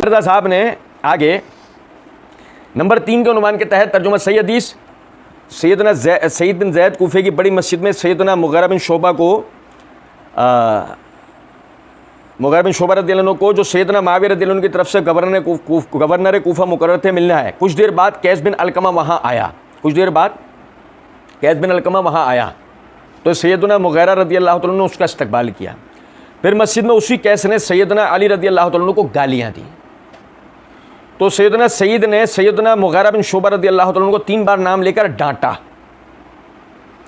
मिर्ज़ा साहब ने आगे नंबर 3 के उन्वान के तहत तर्जुमा सही हदीस, सईद बिन ज़ैद कूफे की बड़ी मस्जिद में सैयदना मुग़ीरा बिन शोबा रज़ियल्लाहु अन्हु को जो सैयदना मुआविया रज़ियल्लाहु अन्हु की तरफ से गवर्नर कूफा मुकर्रर थे मिलना है। कुछ देर बाद कैस बिन अलकमा वहाँ आया तो सैयदना मुग़ीरा रज़ियल्लाहु अन्हु ने उसका इस्तकबाल किया। फिर मस्जिद में उसी कैस ने सैयदना अली रज़ियल्लाहु अन्हु को गालियाँ दी तो सैयदना सईद ने सैयदना मुग़ीरा बिन शोबा रज़ियल्लाहु अन्हु को 3 बार नाम लेकर डांटा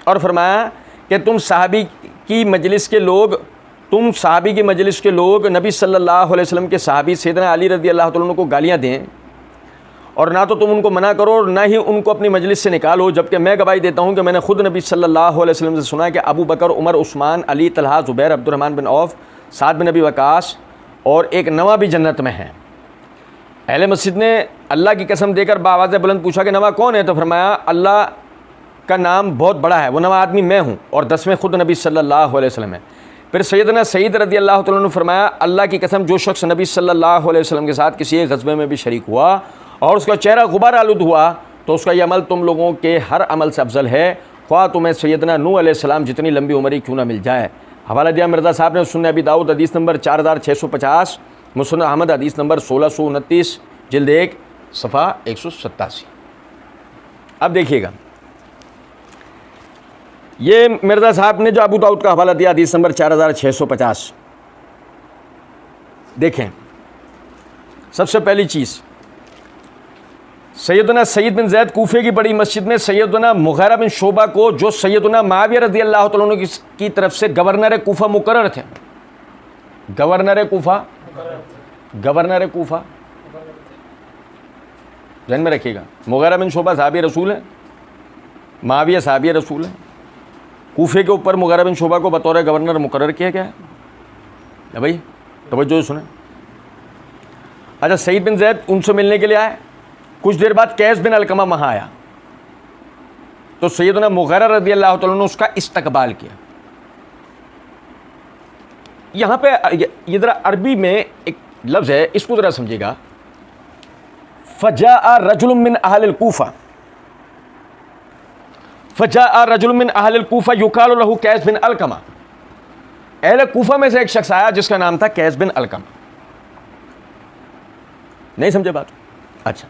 और फरमाया कि तुम सहाबी की मजलिस के लोग नबी सल्लल्लाहु अलैहि वसल्लम के सहाबी सैयदना अली रज़ियल्लाहु अन्हु को गालियाँ दें और ना तो तुम उनको मना करो और ना ही उनको अपनी मजलिस से निकालो, जबकि मैं गवाही देता हूँ कि मैंने खुद नबी सल्लल्लाहु अलैहि वसल्लम से सुना है कि Abu Bakr, Umar, Usman, Ali, Talha, Zubair, Abdurrahman bin Auf, Saad bin नबी वकास और एक नवा भी जन्नत में है। अहले मस्जिद ने अल्लाह की कसम देकर बावाज़ बुलंद पूछा कि नवा कौन है? तो फरमाया अल्लाह का नाम बहुत बड़ा है, वो नवा आदमी मैं हूँ और 10वें खुद नबी सल्लल्लाहु अलैहि वसल्लम है। फिर सैयदना सईद रज़ियल्लाहु अन्हु ने फरमाया अल्लाह की कसम जो शख्स नबी सल्लल्लाहु अलैहि वसल्लम के साथ किसी एक ग़ज़वे में भी शरीक हुआ और उसका चेहरा गुबार आलूद हुआ तो उसका ये अमल तुम लोगों के हर अमल से अफजल है, ख्वाह तुम्हें सैयदना नूह अलैहिस्सलाम जितनी लंबी उम्र ही क्यों ना मिल जाए। हवाला दिया मिर्ज़ा साहब ने सुन्नह अबी दाऊद हदीस नंबर 4650, मुस्नद अहमद हदीस नंबर 1629, जिल्द 1 सफ़ा 187। अब देखिएगा ये मिर्ज़ा साहब ने जो अबू दाऊद का हवाला दिया हदीस नंबर 4650, देखें सबसे पहली चीज़ सैयदना सईद बिन ज़ैद कूफे की बड़ी मस्जिद में सैयदना मुग़ीरा बिन शोबा को जो सैयदना मुआविया रज़ियल्लाहु अन्हु की तरफ से गवर्नर कूफा मुकर्रर थे, गवर्नर कूफा ध्यान में रखिएगा। मुग़ीरा बिन शोबा सहाबी रसूल है, मुआविया सहाबी रसूल है। कूफे के ऊपर मुग़ीरा बिन शोबा को बतौर गवर्नर मुकर्रर किया गया है भाई, तवज्जो सुने। अच्छा, सईद बिन ज़ैद उनसे मिलने के लिए आए। कुछ देर बाद कैस बिन अलकमा वहाँ आया तो सैयदना मुग़ीरा रज़ियल्लाहु अन्हु ने उसका इस्तकबाल किया। यहाँ पे ये ज़रा अरबी में एक लफ्ज़ है, इसको ज़रा समझिएगा। फ़जाअ रजुलुम मिन अहलिल कूफ़ा युक़ालु लहू कैस बिन अलकमा। अहले कूफा में से एक शख्स आया जिसका नाम था कैस बिन अलकमा। नहीं समझे बात? अच्छा,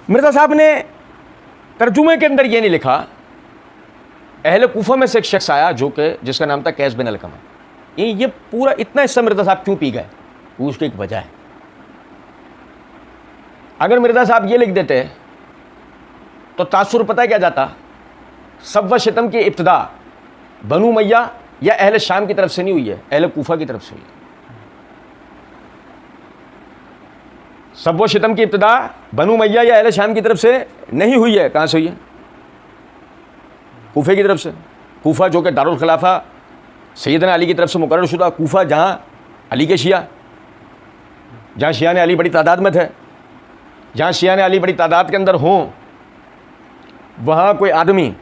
मिर्ज़ा साहब ने तर्जुमे के अंदर ये नहीं लिखा अहले कूफा में से एक शख्स आया जिसका नाम था कैस बिन अलकमा। ये पूरा इतना हिस्सा मिर्ज़ा साहब क्यों पी गए, उसकी एक वजह है। अगर मिर्ज़ा साहब ये लिख देते तो तासुर पता है क्या जाता? सब व शितम की इब्तिदा बनु मैया या अहले शाम की तरफ से नहीं हुई है, अहले कूफा की तरफ से हुई है। सब व शितम की इब्तिदा बनु मैया या अहले शाम की तरफ से नहीं हुई है। कहाँ से हुई है? कूफे की तरफ से। कूफा जो कि दारुल खिलाफा सैयदना अली की तरफ से मुकर्रर शुदा कूफा, जहाँ अली के शिया, जहाँ शिया ने अली बड़ी तादाद में थे, जहाँ शिया ने अली बड़ी तादाद के अंदर हों, वहाँ कोई आदमी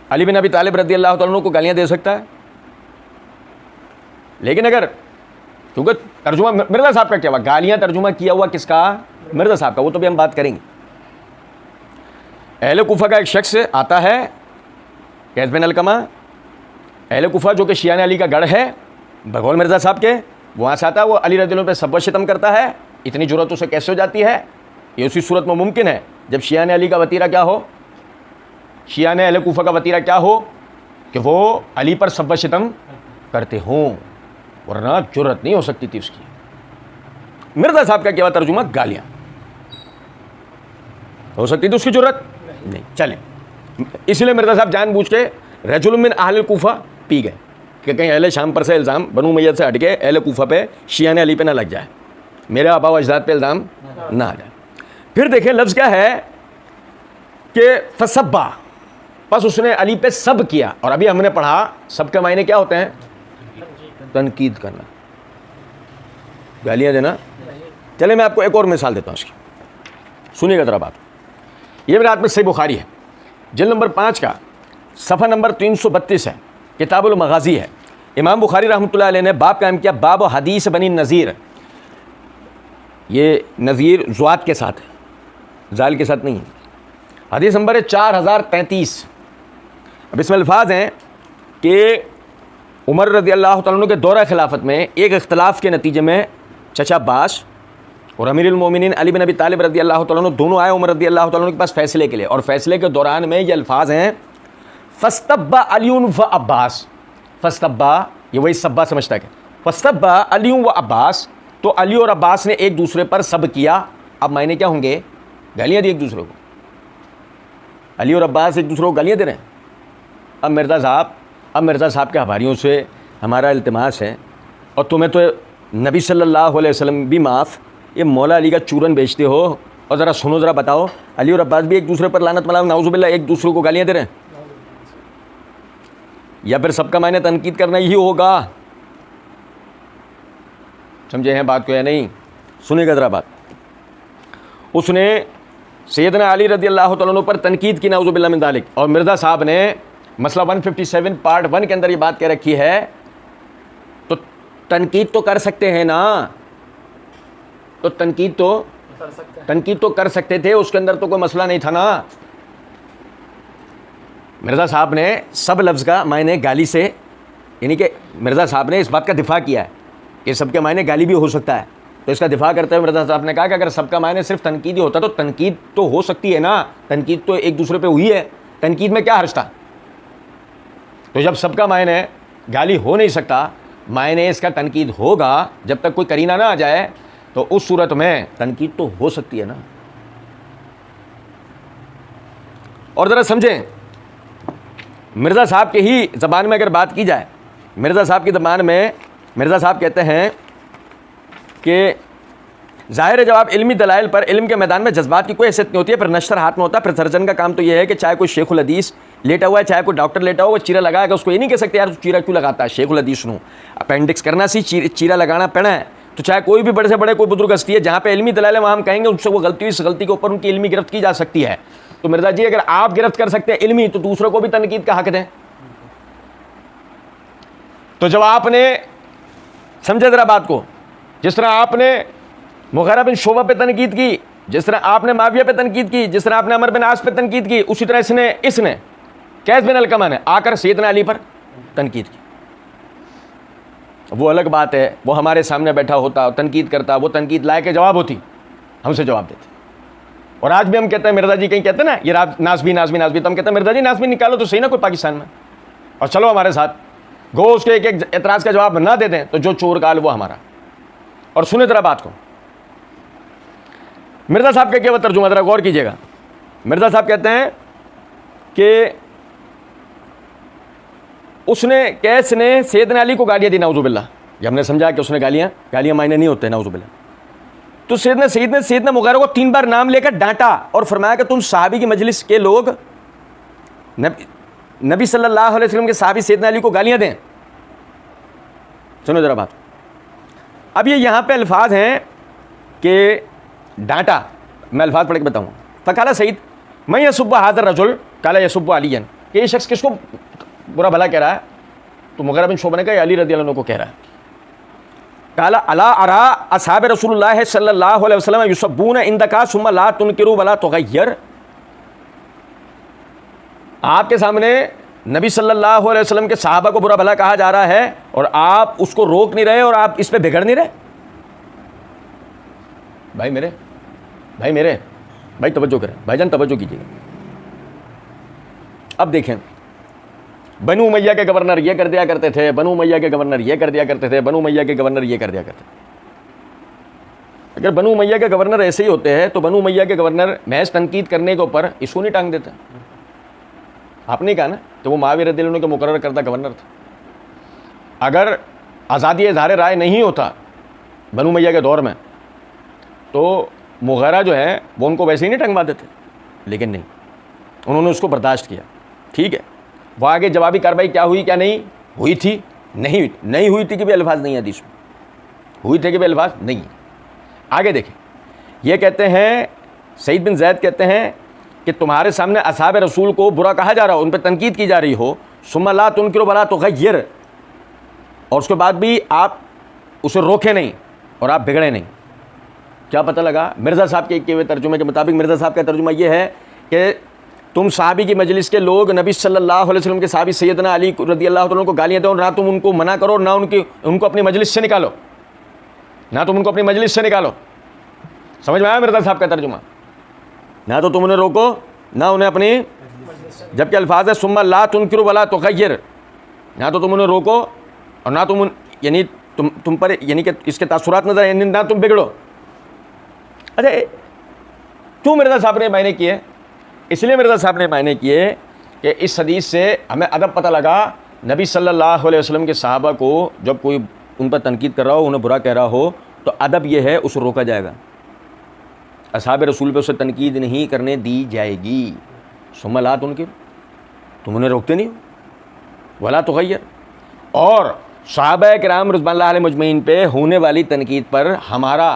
अली बिन अबी तालिब रज़ियल्लाहु अन्हु को गालियाँ दे सकता है? लेकिन अगर, क्योंकि तर्जुमा मिर्ज़ा साहब का क्या हुआ, गालियाँ तर्जुमा किया हुआ किसका? मिर्ज़ा साहब का, वो तो भी हम बात करेंगे। अहले कूफा का एक शख्स आता है कैस बिन अलकमा, अहले कूफा जो कि शिया ने अली का गढ़ है बगौल मिर्ज़ा साहब के, वहाँ से आता है। वो अली रज़ियल्लाहु अन्हु पे सब शितम करता है। इतनी जुर्रत उसे कैसे हो जाती है? ये उसी सूरत में मुमकिन है जब शिया ने अली का वतीरा क्या हो, शिया ने अहले कूफा का वतीरा क्या हो कि वो अली पर सब शितम करते हों, वरना जुर्रत नहीं हो सकती थी उसकी। मिर्ज़ा साहब का क्या हुआ तर्जुमा? गालियाँ। हो सकती थी उसकी जुर्रत नहीं। चले, इसलिए मिर्ज़ा साहब जानबूझ के रजुल मिन अहलिल कूफा पी गए कि कहीं अहले शाम पर से इल्ज़ाम बनु मैय्यद से हट के अहले कूफा पे शिया ने अली पे ना लग जाए, मेरे आबा व अजदाद पे इल्ज़ाम ना आ जाए। फिर देखें लफ्ज़ क्या है कि फसब्बा, बस उसने अली पे सब किया। और अभी हमने पढ़ा सब के मायने क्या होते हैं? तनकीद करना, गालियाँ देना। चले मैं आपको एक और मिसाल देता हूँ उसकी, सुनिएगा ज़रा बात। ये मेरे हाथ में सही बुखारी है, जिल्द नंबर 5 का सफ़ा नंबर 332 है, किताबुल मगाज़ी है। इमाम बुखारी रहमतुल्लाह अलैह ने बाब कायम किया, बाब हदीस बनी नज़ीर। ये नज़ीर ज़ुआत के साथ है, जाल के साथ नहीं है। हदीस नंबर है 4033। अब इसमें अल्फाज हैं कि उमर रज़ी अल्लाह तआला अन्हु के दौरा खिलाफत में एक इख्तलाफ के नतीजे में चचा अब्बास और अमीरुल मोमिनीन अली बिन अबी तालिब रज़ी अल्लाह तआला अन्हु दोनों आए उमर रज़ी अल्लाह तआला अन्हु के पास फ़ैसले के लिए। और फ़ैसले के दौरान में ये अल्फाज हैं, फ़स्तब्बा अलीयुन व अब्बास। फ़स्तब्बा, ये वही सब्बा समझता है, फ़स्तब्बा अलीयुन व अब्बास, तो अली और अब्बास ने एक दूसरे पर सब किया। अब मायने क्या होंगे? गालियाँ दी एक दूसरे को। अली और अब्बास एक दूसरे को गालियाँ दे रहे हैं। अब मिर्ज़ा साहब के हवारियों से हमारा इल्तिमास है, और तुम्हें तो नबी सल्लल्लाहु अलैहि वसल्लम भी माफ़, ये मौला अली का चूरन बेचते हो। और ज़रा सुनो, ज़रा बताओ, अली और अब्बास भी एक दूसरे पर लानत मलाम नाउज़ुबिल्लाह एक दूसरे को गालियाँ दे रहे हैं, या फिर सबका मायने तनकीद करना ही होगा? समझे हैं बात को या नहीं? सुनिएगा ज़रा बात। उसने सैयदना अली रज़ी अल्लाह तआला अन्हु पर तनकीद की नाउज़ुबिल्लाह मिन ज़ालिक, और मिर्ज़ा साहब ने मसला 157 पार्ट 1 के अंदर ये बात कह रखी है, तो तनकीद तो कर सकते हैं ना, तो तनकीद तो कर सकते थे, उसके अंदर तो कोई मसला नहीं था ना। मिर्ज़ा साहब ने सब लफ्ज़ का मायने गाली से, यानी कि मिर्ज़ा साहब ने इस बात का दिफा किया है कि सबके मायने गाली भी हो सकता है। तो इसका दिफा करते हुए मिर्ज़ा साहब ने कहा कि अगर सबका मायने सिर्फ तनकीद ही होता तो तनकीद तो हो सकती है ना, तनकीद तो एक दूसरे पे हुई है, तनकीद में क्या हर्ज था? तो जब सबका मायने गाली हो नहीं सकता, मायने इसका तनकीद होगा, जब तक कोई करीना ना आ जाए, तो उस सूरत में तनकीद तो हो सकती है ना। और ज़रा समझें, मिर्ज़ा साहब के ही ज़बान में अगर बात की जाए, मिर्ज़ा साहब की ज़बान में मिर्ज़ा साहब कहते हैं कि ज़ाहिर जवाब इल्मी दलाइल पर इल्म के मैदान में जज्बात की कोई हैसियत नहीं होती है, फिर नश्तर हाथ में होता है। फिर सर्जन का काम तो ये है कि चाहे कोई शेखुल हदीस लेटा हुआ है, चाहे कोई डॉक्टर लेटा हुआ, वो चीरा लगाएगा, उसको ये नहीं कह सकते यार चीरा क्यों लगाता है, शेखुल हदीस नू अपेंडिक्स करना सी चीरा लगाना पड़ा है। तो चाहे कोई भी बड़े से बड़े कोई बुजुर्ग हस्ती है, जहाँ पे इल्मी दलाइल है वहाँ हम कहेंगे उनसे वो गलती हुई, इस गलती के ऊपर उनकी इल्मी गिरफ्त की जा सकती है। तो मिर्ज़ा जी, अगर आप गिरफ्त कर सकते हैं इल्मी, तो दूसरों को भी तनकीद का हक दें। तो जब आपने समझे ज़रा बात को, जिस तरह आपने मुग़ीरा बिन शुअबा पे तनकीद की, जिस तरह आपने माविया पे तनकीद की, जिस तरह आपने अमर बिन आस पे तनकीद की, उसी तरह इसने कैस बिन अलकमा ने आकर सैयदना अली पर तनकीद की। वो अलग बात है, वो हमारे सामने बैठा होता, तनकीद करता, वो तनकीद लायक जवाब होती, हमसे जवाब देते। और आज भी हम कहते हैं, मिर्ज़ा जी कहीं कहते हैं ना ये नाज़मी, तो हम कहते हैं मिर्ज़ा जी नाज़मी निकालो तो सही ना कोई पाकिस्तान में, और चलो हमारे साथ, गो उसके एक एक एतराज़ का जवाब ना दे दें तो जो चोर काल वो हमारा। और सुने ज़रा बात को, मिर्ज़ा साहब का क्या तर्जुमा, ज़रा गौर कीजिएगा। मिर्ज़ा साहब कहते हैं कि कैस ने सैयदना अली को गालियाँ दी नाउज़ुबिल्लाह। ये हमने समझा कि उसने गालियाँ मायने नहीं होते नाउज़ुबिल्लाह। तो सैयदना मुग़ीरा को 3 बार नाम लेकर डांटा और फरमाया कि तुम सहाबी की मजलिस के लोग नबी सल्लल्लाहु अलैहि वसल्लम के सहाबी सैयदना अली को गालियाँ दें। सुनो ज़रा बात। अब ये यहाँ पे अल्फाज हैं कि डांटा, मैं अल्फाज पढ़ के बताऊँगा। फ़काला सईद मैं यसुब्बु हाज़र रजुल काला यसुब्बु अलीयन, कि ये शख्स किसको बुरा भला कह रहा है? तो मुग़ीरा बिन शुअबा ने कहा अली रज़ी अल्लाह अन्हु को कह रहा है। काला अला अरा असहाब रसूलुल्लाह सल्लल्लाहु अलैहि वसल्लम युसब्बूना इंदका सुम्मा ला तुनकिरू वला तुगय्यर, आपके सामने नबी सल्लल्लाहु अलैहि वसल्लम के सहाबा को बुरा भला कहा जा रहा है और आप उसको रोक नहीं रहे और आप इस पे बिगड़ नहीं रहे। भाई तवज्जो करें, भाईजान तवज्जो कीजिएगा। अब देखें, बनु उमैया के गवर्नर ये कर दिया करते थे, बनु उमैया के गवर्नर ये कर दिया करते थे, बनु उमैया के गवर्नर ये कर दिया करते थे। अगर बनु उमैया के गवर्नर ऐसे ही होते हैं तो बनु उमैया के गवर्नर महज तनकीद करने के ऊपर इसको नहीं टांग देते। आपने कहा ना तो वो मुआविया रज़ी अल्लाह अन्हु के मुकर्रर करदा गवर्नर था। अगर आज़ादी इज़हार राय नहीं होता बनु उमैया के दौर में तो मुग़ीरा जो है वो उनको वैसे ही नहीं टंगवा देते, लेकिन नहीं, उन्होंने उसको बर्दाश्त किया। ठीक है, वो आगे जवाबी कार्रवाई क्या हुई क्या नहीं हुई थी, नहीं हुई थी कि भी अल्फाज नहीं हदीस में, हुई थे कि भी अल्फाज नहीं। आगे देखें, ये कहते हैं सईद बिन ज़ैद कहते हैं कि तुम्हारे सामने असहाब रसूल को बुरा कहा जा रहा हो, उन पर तनकीद की जा रही हो, सुम्मा ला तुनकिरू वला तुगय्यर, और उसके बाद भी आप उसे रोके नहीं और आप बिगड़े नहीं। क्या पता लगा? मिर्ज़ा साहब के किए हुए तर्जुमे के मुताबिक मिर्ज़ा साहब का तर्जुमा ये है कि तुम साहबी की मजलिस के लोग नबी सल्लल्लाहु अलैहि वसल्लम के साहबी सैयदना अली रज़ी अल्लाह तआला को गालियाँ दो, ना तुम उनको मना करो, ना उनको अपनी मजलिस से निकालो, ना तुम उनको अपनी मजलिस से निकालो। समझ में आया मिर्ज़ा साहब का तर्जुमा? ना तो तुम उन्हें रोको, ना उन्हें अपनी, जबकि अल्फाज है सुम्मा ला तुनकिरु वला तुग़य्यिर, ना तो तुम उन्हें रोको और ना तुम यानी तुम पर यानी कि इसके तासुरात नजर यानी ना तुम बिगड़ो। अच्छा, क्यों मिर्ज़ा साहब ने मायने किए? इसलिए मिर्ज़ा साहब ने मायने किए कि इस हदीस से हमें अदब पता लगा। नबी सल्लल्लाहु अलैहि वसल्लम के सहाबा को जब कोई उन पर तनकीद कर रहा हो, उन्हें बुरा कह रहा हो, तो अदब यह है उसे रोका जाएगा। असहाब रसूल पे उसे तनकीद नहीं करने दी जाएगी। सुम्मा ला तुनकिर, तुम उन्हें रोकते नहीं हो, वला तुग़य्यिर। और सहाबा किराम रिज़वानुल्लाह अलैहिम मजमईन पे होने वाली तनकीद पर हमारा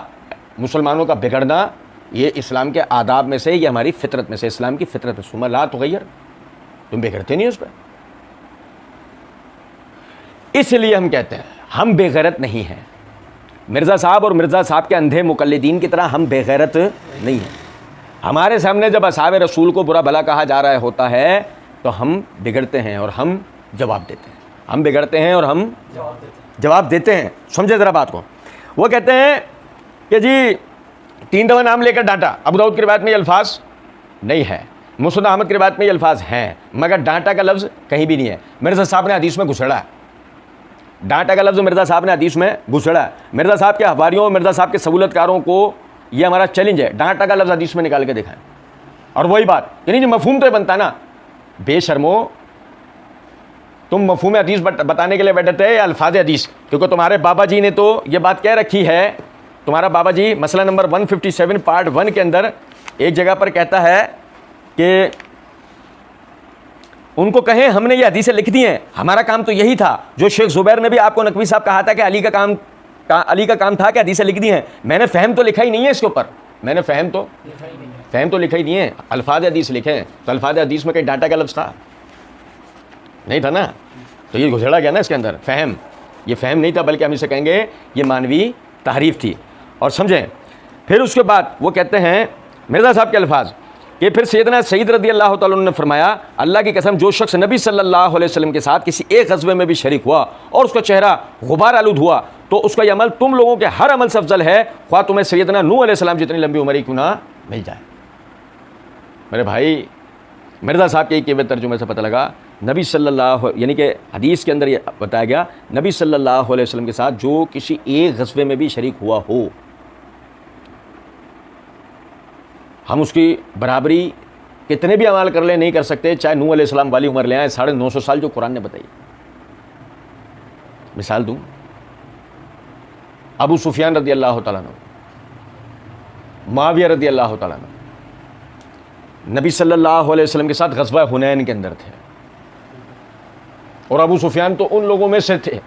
मुसलमानों का बिगड़ना, ये इस्लाम के आदाब में से, ये हमारी फितरत में से, इस्लाम की फितरत है। सुम्मा ला तुग़य्यिर, तुम बिगड़ते नहीं उस पर। इसलिए हम कहते हैं हम बेगैरत नहीं हैं। मिर्ज़ा साहब और मिर्ज़ा साहब के अंधे मुक़ल्लिदीन की तरह हम बेगैरत नहीं हैं। हमारे सामने जब असहाब रसूल को बुरा भला कहा जा रहा होता है तो हम बिगड़ते हैं और हम जवाब देते हैं। हम बिगड़ते हैं और हम जवाब देते हैं। समझे ज़रा बात को। वो कहते हैं कि जी 3 दफ़ा नाम लेकर डांटा। अबू दाऊद की रिवायत में ये अल्फाज नहीं है, मुस्नद अहमद की रिवायत में ये अल्फाज हैं, मगर डांटा का लफ्ज़ कहीं भी नहीं है। मिर्ज़ा साहब ने हदीस में घुसड़ा है, डांटा का लफ्ज़ मिर्ज़ा साहब ने हदीस में घुसड़ा है। मिर्ज़ा साहब के हवारियों, मिर्ज़ा साहब के सहूलतकारों को ये हमारा चैलेंज है, डांटा का लफ्ज़ हदीस में निकाल के दिखाएं। और वही बात यानी जो मफहूम तो बनता ना, बेशर्मो तुम मफहूम हदीस बताने के लिए बैठे थे या अल्फाज हदीस? क्योंकि तुम्हारे बाबा जी ने तो ये बात कह रखी है। तुम्हारा बाबा जी मसला नंबर 157 पार्ट 1 के अंदर एक जगह पर कहता है कि उनको कहें हमने ये हदीसें लिख दी हैं, हमारा काम तो यही था। जो शेख ज़ुबैर ने भी आपको नकवी साहब कहा था कि अली का काम था कि हदीसें लिख दी हैं। मैंने फ़हम तो लिखा ही नहीं है इसके ऊपर, मैंने फ़हम तो लिखा ही नहीं है, अल्फाज हदीस लिखे हैं। तो अल्फाज हदीस में कहीं डाटा का लफ्ज़ था? नहीं था ना। तो ये घुसड़ा गया ना इसके अंदर फ़हम। ये फ़हम नहीं था, बल्कि हम इसे कहेंगे ये मानवी तारीफ़ थी। और समझें, फिर उसके बाद वो कहते हैं मिर्ज़ा साहब के अल्फाज कि फिर सैयदना सईद रज़ी अल्लाह तआला ने फरमाया, अल्लाह की कसम जो शख्स नबी सल्लल्लाहु अलैहि वसल्लम के साथ किसी एक ग़ज़वे में भी शरीक हुआ और उसका चेहरा गुबार आलूद हुआ, तो उसका यह अमल तुम लोगों के हर अमल से अफजल है, ख्वाह तुम्हें सैयदना नूह अलैहिस्सलाम जितनी लंबी उम्र क्यों ना मिल जाए। मेरे भाई, मिर्ज़ा साहब के किए हुए तर्जुमे से पता लगा नबी सल्लल्लाहु यानी कि हदीस के अंदर ये बताया गया, नबी सल्लल्लाहु अलैहि वसल्लम के साथ जो किसी एक ग़ज़वे में भी शरीक हुआ हो, हम उसकी बराबरी कितने भी अमाल कर ले नहीं कर सकते, चाहे नूह अलैहिस्सलाम वाली उम्र ले आए 950 साल जो कुरान ने बताई। मिसाल दूं, अबू सुफियान रज़ी अल्लाह तआला अन्हु, मुआविया रज़ी अल्लाह तआला अन्हु नबी सल्लल्लाहु अलैहि वसल्लम के साथ ग़ज़वा हुनैन के अंदर थे। और अबू सुफियान तो उन लोगों में से थे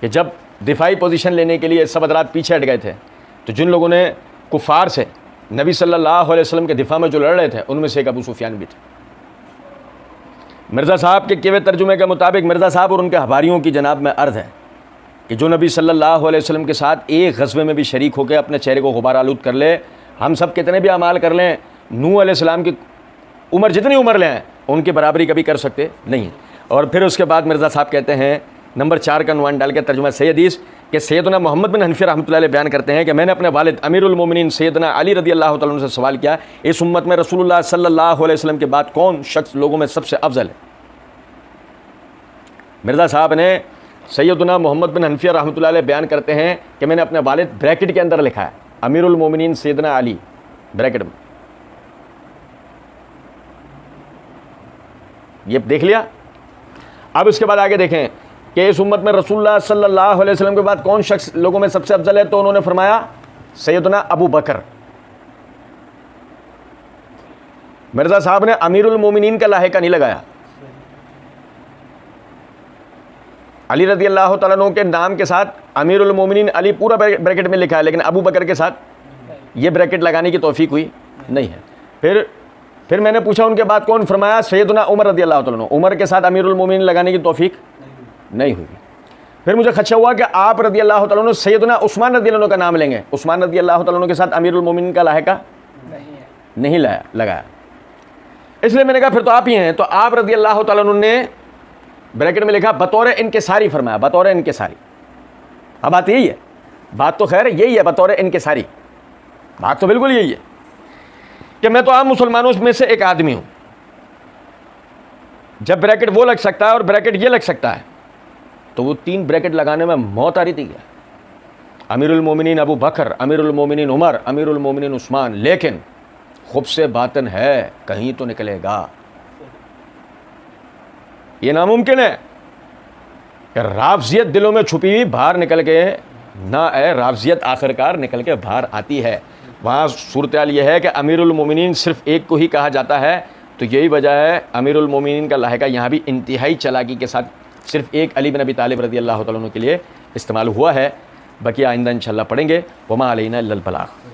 कि जब दिफाई पोजीशन लेने के लिए सब हज़रात पीछे हट गए थे, तो जिन लोगों ने कुफ़ार से नबी सल्लल्लाहु अलैहि वसल्लम के दिफा में जो लड़ रहे थे, उनमें से एक अबू सुफियान भी थे। मिर्ज़ा साहब के किए तर्जुमे के मुताबिक मिर्ज़ा साहब और उनके हवारियों की जनाब में अर्ज़ है कि जो नबी सल्लल्लाहु अलैहि वसल्लम के साथ एक ग़ज़वे में भी शरीक होकर अपने चेहरे को गुबार आलूद कर ले, हम सब कितने भी अमाल कर लें, नूह अलैहिस्सलाम की उम्र जितनी उम्र लें उनकी बराबरी कभी कर सकते नहीं। और फिर उसके बाद मिर्ज़ा साहब कहते हैं नंबर 4 का उन्वान डाल के तर्जुमा सही हदीस कि सैयदना मोहम्मद बिन हनफी रहमतुल्लाह अलैह बयान करते हैं कि मैंने अपने वालिद अमीरुल मोमिनीन सैयदना अली रज़ी अल्लाह तआला अन्हु से सवाल किया, इस उम्मत में रसूलुल्लाह सल्लल्लाहु अलैहि वसल्लम के बाद कौन शख्स लोगों में सबसे अफजल है? मिर्ज़ा साहब ने सैयदना मोहम्मद बिन हनफी रहमतुल्लाह अलैह बयान करते हैं कि मैंने अपने वालिद ब्रैकेट के अंदर लिखा है अमीरुल मोमिनीन सैयदना अली ब्रैकेट में, ये देख लिया। अब इसके बाद आगे देखें कि इस उम्मत में रसूलुल्लाह सल्लल्लाहु अलैहि वसल्लम के बाद कौन शख्स लोगों में सबसे अफजल है, तो उन्होंने फरमाया सैयदना अबू बकर। मिर्ज़ा साहब ने अमीरुल मोमिनीन का लाहिका नहीं लगाया, अली रज़ी अल्लाह तआला अन्हु के नाम के साथ अमीरुल मोमिनीन अली पूरा ब्रैकेट में लिखा है, लेकिन अबू बकर के साथ ये ब्रैकेट लगाने की तौफीक हुई नहीं है। फिर मैंने पूछा उनके बाद कौन, फरमाया सैयदना उमर रज़ी अल्लाह तआला अन्हु। उमर के साथ अमीरुल मोमिनीन लगाने की तौफीक नहीं हुई। फिर मुझे खदशा हुआ कि आप रज़ी अल्लाह तआला अन्हु सैयदना उस्मान रज़ी अल्लाह अन्हु का नाम लेंगे। उस्मान रज़ी अल्लाह तआला अन्हु के साथ अमीरुल मोमिनीन का लाहिका नहीं लगाया। इसलिए मैंने कहा फिर तो आप ही हैं। तो आप रज़ी अल्लाह तआला अन्हु ने ब्रैकेट में लिखा बतौर इनकिसारी फरमाया, बतौर इनकिसारी। अब बात यही है, बात तो खैर यही है, बतौर इनकिसारी बात तो बिल्कुल यही है कि मैं तो आम मुसलमानों में से एक आदमी हूं। जब ब्रैकेट वो लग सकता है और ब्रैकेट ये लग सकता है, तो वो 3 ब्रैकेट लगाने में मौत आ रही थी क्या? अमीरुल मोमिनीन अबू बकर, अमीरुल मोमिनीन उमर, अमीरुल मोमिनीन उस्मान, लेकिन खुब्से बातन है कहीं तो निकलेगा। ये नामुमकिन है कि राफजियत दिलों में छुपी हुई बाहर निकल के ना आए, राफजियत आखिरकार निकल के बाहर आती है। वहाँ सूरत हाल यह है कि अमीरुल मोमिनीन सिर्फ एक को ही कहा जाता है, तो यही वजह है अमीरुल मोमिनीन का लाहिका यहाँ भी इंतहाई चालाकी के साथ सिर्फ एक अली बिन अबी तालिब रज़ी अल्लाह तआला अन्हु के लिए इस्तेमाल हुआ है। बाकी आइंदा इंशाअल्लाह पढ़ेंगे। वमा अलैना इल्लल बलाग।